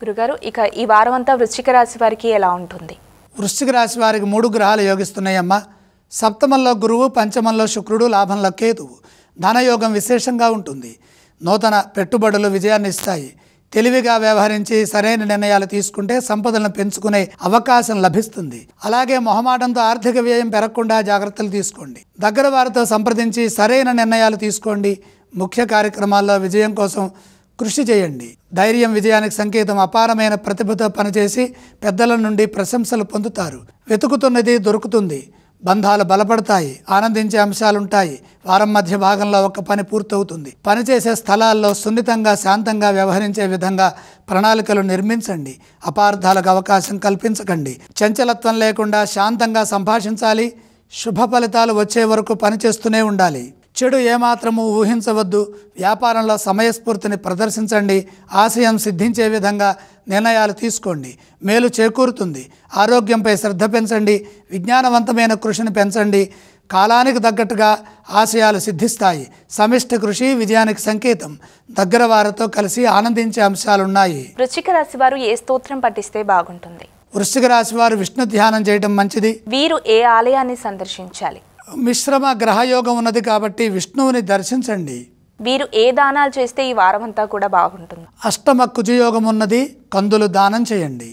గురుగారు, ఇక ఈ వారం అంతా వృశ్చిక రాశి వారికి ఎలా ఉంటుంది? వృశ్చిక రాశి వారికి 3 గ్రహాలు యోగిస్తున్నాయమ్మా. సప్తమంలో గురువు, పంచమంలో శుక్రుడు, లాభంలో కేతువు. ధనయోగం విశేషంగా ఉంటుంది. నూతన పెట్టుబడులు విజయాన్ని ఇస్తాయి. తెలివిగా వ్యవహరించి సరైన నిర్ణయాలు తీసుకుంటే సంపదలను పెంచుకునే అవకాశం లభిస్తుంది. అలాగే మొహమాటంతో ఆర్థిక వ్యయం పెరగకుండా జాగ్రత్తలు తీసుకోండి. దగ్గర వారితో సంప్రదించి సరైన నిర్ణయాలు తీసుకోండి. ముఖ్య కార్యక్రమాల్లో విజయం కోసం కృషి చేయండి. ధైర్యం విజయానికి సంకేతం. అపారమైన ప్రతిభతో పనిచేసి పెద్దల నుండి ప్రశంసలు పొందుతారు. వెతుకుతున్నది దొరుకుతుంది. బంధాలు బలపడతాయి. ఆనందించే అంశాలుంటాయి. వారం మధ్య భాగంలో ఒక పని పూర్తవుతుంది. పనిచేసే స్థలాల్లో సున్నితంగా, శాంతంగా వ్యవహరించే విధంగా ప్రణాళికలు నిర్మించండి. అపార్థాలకు అవకాశం కల్పించకండి. చంచలత్వం లేకుండా శాంతంగా సంభాషించాలి. శుభ ఫలితాలు వచ్చే వరకు పనిచేస్తూనే ఉండాలి. చెడు ఏమాత్రము ఊహించవద్దు. వ్యాపారంలో సమయస్ఫూర్తిని ప్రదర్శించండి. ఆశయం సిద్ధించే విధంగా నిర్ణయాలు తీసుకోండి. మేలు చేకూరుతుంది. ఆరోగ్యంపై శ్రద్ధ పెంచండి. విజ్ఞానవంతమైన కృషిని పెంచండి. కాలానికి తగ్గట్టుగా ఆశయాలు సిద్ధిస్తాయి. సమిష్టి కృషి విజయానికి సంకేతం. దగ్గర వారితో కలిసి ఆనందించే అంశాలున్నాయి. వృశ్చిక రాశి వారు ఏ స్తోత్రం పఠిస్తే బాగుంటుంది? వృశ్చిక రాశి వారు విష్ణు ధ్యానం చేయడం మంచిది. వీరు ఏ ఆలయాన్ని సందర్శించాలి? మిశ్రమ గ్రహయోగం ఉన్నది కాబట్టి విష్ణువుని దర్శించండి. వీరు ఏ దానాలు చేస్తే ఈ వారం అంతా కూడా బాగుంటుంది? అష్టమ కుజయోగం ఉన్నది. కందులు దానం చేయండి.